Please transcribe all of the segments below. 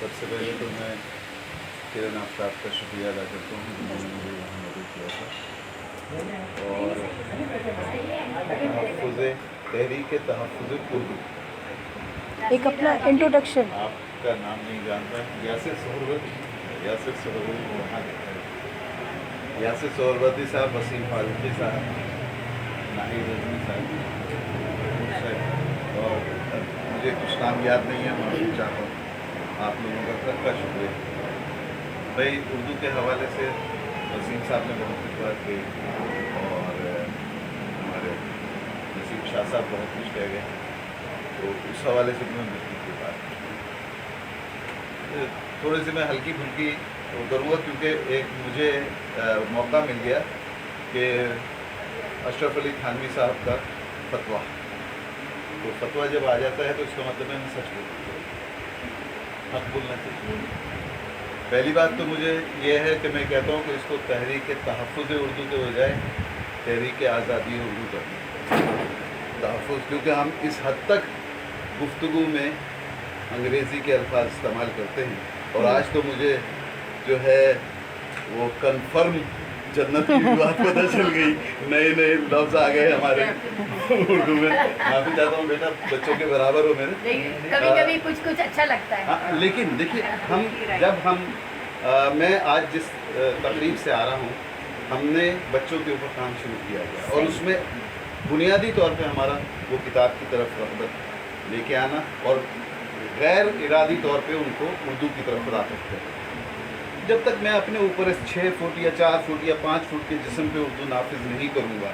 سب سے پہلے تو میں کرن آفتاب کا شکریہ ادا کرتا ہوں جنہوں نے مجھے یہاں مدد کیا تھا، اور تحریک تحفظ اردو، ایک اپنا انٹروڈکشن. آپ کا نام نہیں جانتا، یاسر سہروردی. یاسر سہروردی وہاں یاسر سہروردی صاحب، وسیم فاروقی صاحب، ناہید رضوی صاحب، اور مجھے کچھ نام یاد نہیں ہے، معلوم چاہتا ہوں آپ لوگوں کا سب کا شکریہ. بھائی اردو کے حوالے سے وسیم صاحب نے بہت کچھ بات کہی، اور ہمارے نصیب شاہ صاحب بہت کچھ کہہ گئے، تو اس حوالے سے میں ملتی کی بات تھوڑی سی میں ہلکی پھلکی کروں گا، کیونکہ ایک مجھے موقع مل گیا کہ اشرف علی تھانوی صاحب کا فتویٰ، تو فتویٰ جب آ جاتا ہے تو اس کا مطلب ہے میں سچ بولنا چاہیے، حق بولنا چاہیے. پہلی بات تو مجھے یہ ہے کہ میں کہتا ہوں کہ اس کو تحریک تحفظ اردو کے بجائے تحریک آزادی اردو کرنا تحفظ، کیونکہ ہم اس حد تک گفتگو میں انگریزی کے الفاظ استعمال کرتے ہیں، اور آج تو مجھے جو ہے وہ کنفرم جنت کی بات پتہ چل گئی، نئے نئے لفظ آ گئے ہمارے اردو میں. معافی چاہتا ہوں بیٹا، بچوں کے برابر ہو میرے. کبھی کبھی کچھ اچھا لگتا ہے. لیکن دیکھیے میں آج جس تقریب سے آ رہا ہوں، ہم نے بچوں کے اوپر کام شروع کیا گیا، اور اس میں بنیادی طور پہ ہمارا وہ کتاب کی طرف رغبت لے کے آنا، اور غیر ارادی طور پہ ان کو اردو کی طرف راغب کرنا. جب تک میں اپنے اوپر اس 6 فٹ یا 4 فٹ یا 5 فٹ کے جسم پہ اردو نافذ نہیں کروں گا،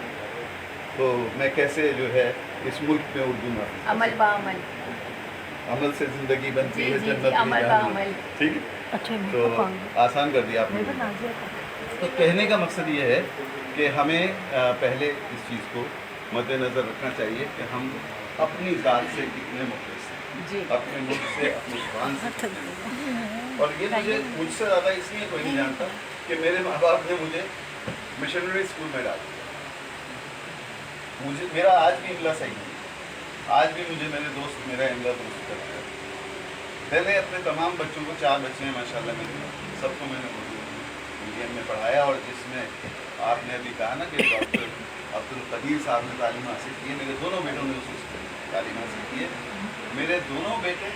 تو میں کیسے جو ہے اس ملک میں اردو نافذ کروں؟ عمل بعمل، عمل سے زندگی بنتی ہے، جنت عمل بعمل. ٹھیک ہے. تو آسان کر دیا آپ نے. تو کہنے کا مقصد یہ ہے کہ ہمیں پہلے اس چیز کو مد نظر رکھنا چاہیے کہ ہم اپنی ذات سے کتنے مخلص ہیں، اپنے ملک سے، اپنے زبان سے. اور یہ مجھ سے زیادہ اس لیے کوئی نہیں جانتا کہ میرے ماں باپ نے مجھے مشنری اسکول میں ڈال دیا. میرا آج بھی املا صحیح نہیں، آج بھی مجھے میرے دوست میرا املا درست کرتے ہیں. پہلے اپنے تمام بچوں کو، 4 بچے ہیں ماشاء اللہ میرے، سب کو میں نے اردو میڈیم میں پڑھایا، اور جس میں آپ نے ابھی کہا نا کہ ڈاکٹر عبدالقدیر صاحب نے تعلیم حاصل کی ہے، میرے دونوں بیٹوں نے اس تعلیم حاصل کی ہے. میرے دونوں بیٹے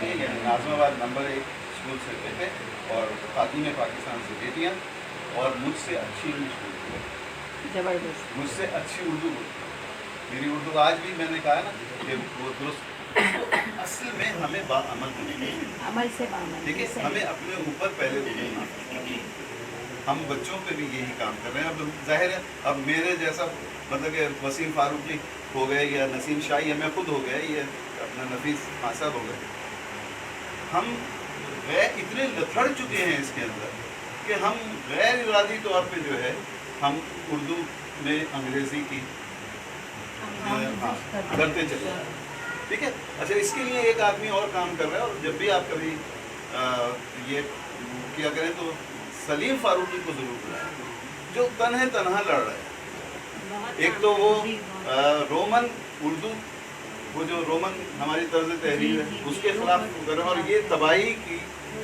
یعنی ناظم آباد نمبر 1 اسکول سے بیٹے، اور خاتون پاکستان سے بیٹیاں، اور مجھ سے اچھی انگلش بولتی ہے، زبردست، مجھ سے اچھی اردو بولتی ہے. میری اردو آج بھی میں نے کہا نا کہ وہ درست. اصل میں ہمیں باعمل ہونے چاہیے، عمل سے بعمل. ٹھیک ہے. ہمیں اپنے اوپر پہلے اردو نافذ کرنا ہے. ہم بچوں پہ بھی یہی کام کر رہے ہیں. اب ظاہر ہے اب میرے جیسا مطلب کہ وسیم فاروقی ہو گئے، یا نسیم شاہ، یا میں خود ہو گیا، یہ اپنا نفیس خان صاحب ہو گئے، ہم اتنے لتھڑ چکے ہیں اس کے اندر کہ ہم غیر ارادی طور پہ جو ہے ہم اردو میں انگریزی کی کرتے چلے. ٹھیک ہے. اچھا، اس کے لیے ایک آدمی اور کام کر رہا ہے، اور جب بھی آپ کبھی یہ کیا کریں تو سلیم فاروقی کو ضرور بلائیں، جو تنہا لڑ رہا ہے. ایک تو وہ رومن اردو، وہ جو رومن ہماری طرز تحریر ہے اس کے خلاف کر رہا ہے، اور یہ تباہی کی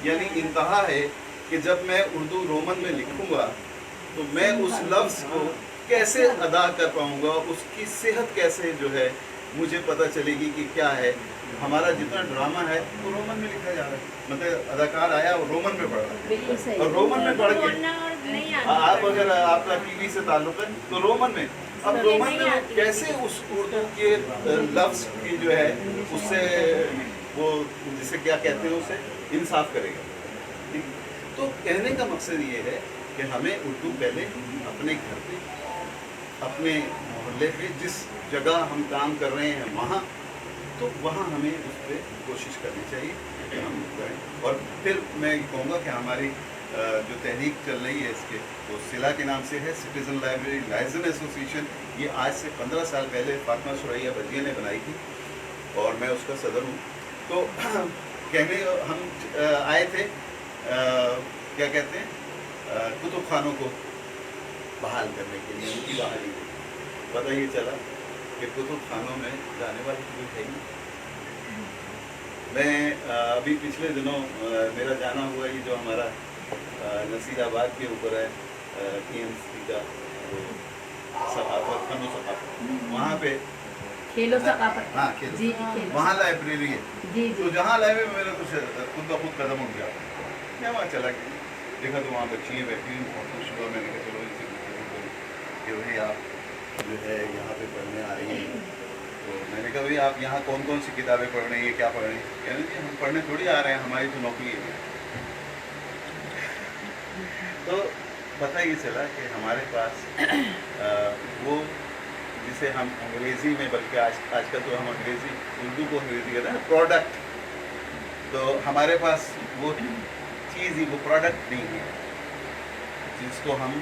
یعنی انتہا ہے کہ جب میں اردو رومن میں لکھوں گا تو میں اس لفظ کو کیسے ادا کر پاؤں گا، اس کی صحت کیسے جو ہے مجھے پتہ چلے گی کہ کیا ہے. ہمارا جتنا ڈرامہ ہے وہ رومن میں لکھا جا رہا ہے، مطلب اداکار آیا وہ رومن میں پڑھ رہا ہے، اور رومن میں پڑھ کے آپ اگر آپ کا ٹی وی سے تعلق ہے تو رومن میں، اب رومن میں کیسے اس اردو کے لفظ کی جو ہے اس سے وہ جسے کیا کہتے ہیں اسے انصاف کرے گا. تو کہنے کا مقصد یہ ہے کہ ہمیں اردو پہلے اپنے گھر پہ، اپنے محلے پہ، جس جگہ ہم کام کر رہے ہیں وہاں، تو وہاں ہمیں اس پہ کوشش کرنی چاہیے کہ ہم کریں. اور پھر میں کہوں گا کہ ہماری جو تحریک چل رہی ہے اس کے، وہ صلہ کے نام سے ہے، سٹیزن لائبریری لائزن ایسوسیشن. یہ آج سے 15 سال پہلے فاطمہ سریا بجیہ نے بنائی تھی، اور میں اس کا صدر ہوں. تو کہنے ہم آئے تھے کیا کہتے ہیں کتب خانوں کو بحال کرنے کے لیے، ان کی بحالی کو. پتہ یہ چلا کہ کتب خانوں میں جانے والی کوئی ہے نہیں. میں ابھی پچھلے دنوں میرا جانا ہوا یہ جو ہمارا نصیر آباد کے اوپر ہے KMC کا وہ ثقافت فن و ثقافت، وہاں پہ کھیلو ثقافت، ہاں کھیل، جی جی وہاں لائبریری ہے، جی تو جہاں لائبریری میں میرا کچھ خود بخود قدم اٹھ گیا، میں وہاں چلا گیا، دیکھا تو وہاں بچیاں بیٹھی ہوئی بہت خوش ہوا، میں نے کہا چلو ان سے گفتگو کروں کہ بھائی آپ جو ہے یہاں پہ پڑھنے آ رہی ہیں، تو میں نے کہا بھائی آپ یہاں کون کون سی کتابیں پڑھ رہی ہیں، کیا پڑھ رہی ہیں؟ کہنے جی ہم پڑھنے تھوڑی آ رہے ہیں، ہماری تو نوکری ہے۔ تو پتہ یہ چلا کہ ہمارے پاس وہ جسے ہم انگریزی میں، بلکہ آج کل تو ہم انگریزی اردو کو انگریزی کہتے ہیں نا پروڈکٹ، تو ہمارے پاس وہ چیز ہی وہ پروڈکٹ نہیں ہے جس کو ہم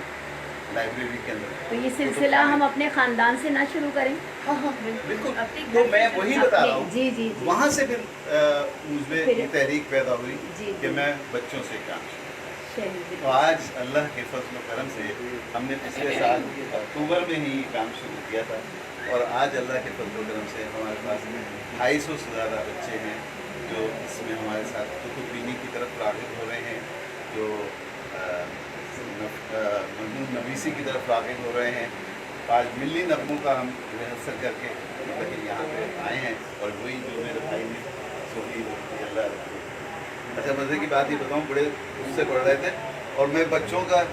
لائبریری کے اندر، تو یہ سلسلہ ہم اپنے خاندان سے نہ شروع کریں؟ ہاں ہاں بالکل، تو میں وہی بتا رہا ہوں، جی جی جی، وہاں سے پھر مجھ میں یہ تحریک پیدا ہوئی جی کہ میں بچوں سے کام چلیے، تو آج اللہ کے فضل و کرم سے ہم نے پچھلے سال اکتوبر میں ہی یہ کام شروع کیا تھا، اور آج اللہ کے فضل و کرم سے ہمارے پاس 250 سے زیادہ بچے ہیں جو اس میں ہمارے ساتھ کتب بینی کی طرف راغب ہو رہے ہیں، جو مضمون نویسی کی طرف راغب ہو رہے ہیں، آج ملی نغموں کا ہم ریہرسل کر کے مطلب کہ یہاں پہ آئے ہیں، اور وہی جو میرے بھائی نے سنی اللہ رکھے۔ اچھا مزے کی بات یہ بتاؤں، بڑے اس سے پڑھ رہے تھے اور میں بچوں کا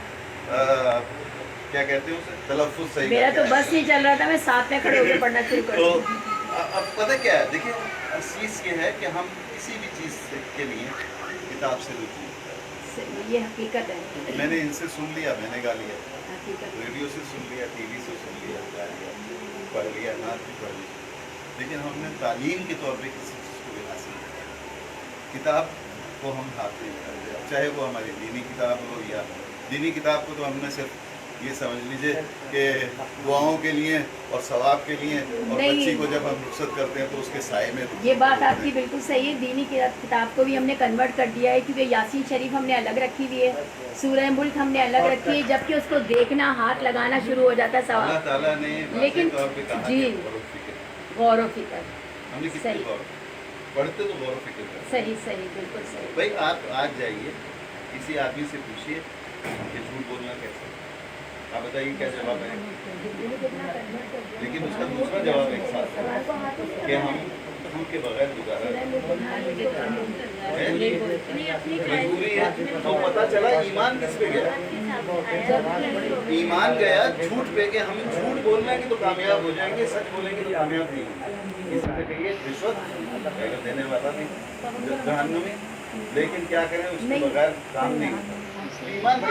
کیا کہتے ہیں اسے تلفظ صحیح میرا تو کر کے بس نہیں چل رہا تھا، میں ساتھ میں کھڑے ہو کے پڑھنا شروع کر تو دوں۔ اب پتہ کیا ہے، دیکھیے چیز یہ ہے کہ ہم کسی بھی چیز کے لیے کتاب سے رجوع، یہ حقیقت ہے، میں نے ان سے سن لیا، میں نے گا لیا، حقیقت ہے۔ ریڈیو سے سن لیا، ٹی وی سے سن لیا، گا لیا، پڑھ لیا، نعت بھی پڑھ لی، لیکن ہم نے تعلیم کے طور پہ کسی چیز کو بھی حاصل نہیں کیا، کتاب کو ہم ہاتھ نہیں لگاتے، چاہے وہ ہماری دینی کتاب ہو، یا دینی کتاب کو تو ہم نے صرف یہ سمجھ لیجئے کہ دعاؤں کے لیے اور ثواب کے لیے، اور بچی کو جب ہم رخصت کرتے ہیں تو اس کے سائے میں یہ بات آپ کی بالکل صحیح ہے، دینی کتاب کو بھی ہم نے کنورٹ کر دیا ہے، کیونکہ یاسین شریف ہم نے الگ رکھی ہوئی ہے، سورہ ملک ہم نے الگ رکھی ہے، جبکہ اس کو دیکھنا، ہاتھ لگانا شروع ہو جاتا ہے اللہ ثواب، تعالیٰ نے لیکن طور پہ کہا جی کہ غور و فکر، غور و فکر، ہم نے کتنی صحیح غور پڑھتے تو غور و فکر کرتے صحیح صحیح، بالکل صحیح۔ بھائی آپ آج جائیے کسی آدمی سے پوچھیے کہ جھوٹ بولنا کیسے، آپ بتائیے کیا جواب ہے، لیکن اس کا دوسرا جواب ایک ساتھ ہے کہ ہم کے بغیر گزارا مجبوری ہے، تو پتہ چلا ایمان کس پہ گیا، ایمان گیا جھوٹ پہ، کہ ہم جھوٹ بولنے گے تو کامیاب ہو جائیں گے، سچ بولیں گے تو کامیاب نہیں ہوں گے، کسی سے کہیے رشوت دینے والا نہیں جہنمی، لیکن کیا کریں اس کے بغیر کام نہیں ہوتا، ایمان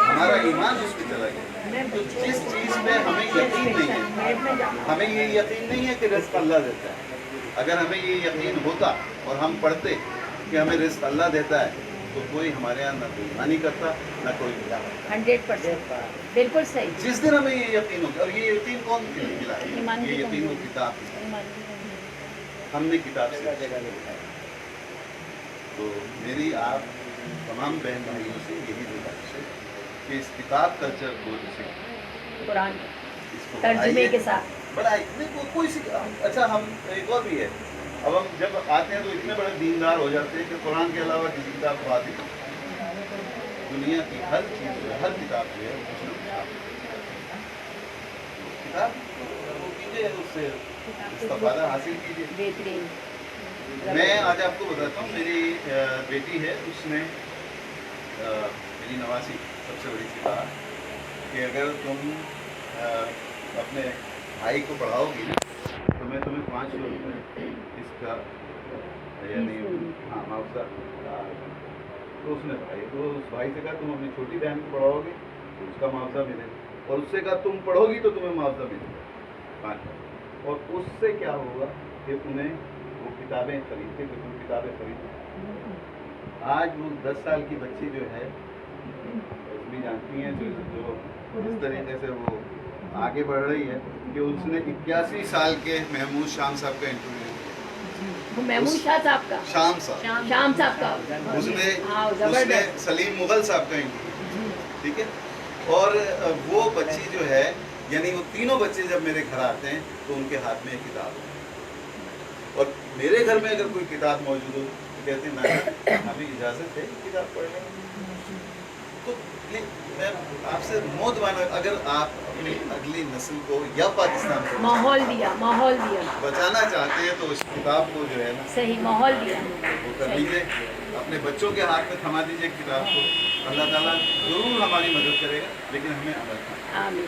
ہمارا ایمان اس پہ چلا گیا، تو جس چیز پہ ہمیں یقین نہیں ہے، ہمیں یہ یقین نہیں ہے کہ رزق اللہ دیتا ہے، اگر ہمیں یہ یقین ہوتا اور ہم پڑھتے کہ ہمیں رزق اللہ دیتا ہے تو کوئی ہمارے یہاں نہ کوئی نہیں کرتا، نہ کوئی ملا، 100% بالکل صحیح۔ جس دن ہمیں یہ یقین ہوگا، اور یہ یقین کون ملا ہے، یہ یقین وہ کتاب ہے، ہم نے کتاب سے تو میری آپ تمام بہن بھائیوں سے یہی گزارش ہے کہ اس کتاب کلچر کو جسے قرآن اس کو ترجمے کے ساتھ بڑھائی نہیں، کوئی سی اچھا ہم ایک اور بھی ہے، اب ہم جب آتے ہیں تو اتنے بڑے دیندار ہو جاتے ہیں کہ قرآن کے علاوہ کسی کتاب کو آتی دنیا کی ہر چیز جو ہے، ہر کتاب جو ہے کچھ نہ کچھ کتاب وہ کیجیے، اس سے استفادہ حاصل کیجیے۔ بہترین۔ میں آج آپ کو بتاتا ہوں، میری بیٹی ہے، اس نے میری نواسی سب سے بڑی سی بات کہ اگر تم اپنے بھائی کو پڑھاؤ گی نا تو میں تمہیں 500 روپئے اس کا یعنی ہاں معاوضہ، تو اس نے بھائی سے کہا تم اپنی چھوٹی بہن کو پڑھاؤ گے تو اس کا معاوضہ ملے گا، اور اس سے کہا تم پڑھو گی تو تمہیں معاوضہ ملے گا 500، اور اس سے کیا ہوگا کہ انہیں وہ کتابیں خریدتے کہ تم کتابیں خریدو۔ آج وہ 10 سال کی بچی جو ہے بھی جانتی ہیں جو اس طریقے سے وہ آگے بڑھ رہی ہے کہ اس نے 81 سال کے محمود شام صاحب کا انٹرویو کیا، محمود شاہ صاحب کا، شام صاحب، شام صاحب کا، اس نے زبردست، سلیم مغل صاحب کا انٹرویو، ٹھیک ہے، اور وہ بچی جو ہے یعنی وہ تینوں بچے جب میرے گھر آتے ہیں تو ان کے ہاتھ میں ایک کتاب ہے، اور میرے گھر میں اگر کوئی کتاب موجود ہو تو کہتے ہیں نانا ابھی اجازت ہے کتاب پڑھ لیں. تو میں آپ سے موت اگر آپ اپنی اگلی نسل کو یا پاکستان کو ماحول دیا بچانا چاہتے ہیں تو اس کتاب کو جو ہے نا صحیح ماحول دیا وہ کر لیجیے, اپنے بچوں کے ہاتھ میں تھما دیجیے کتاب کو. اللہ تعالیٰ ضرور ہماری مدد کرے گا, لیکن ہمیں عمل کرنا ہے. آمین.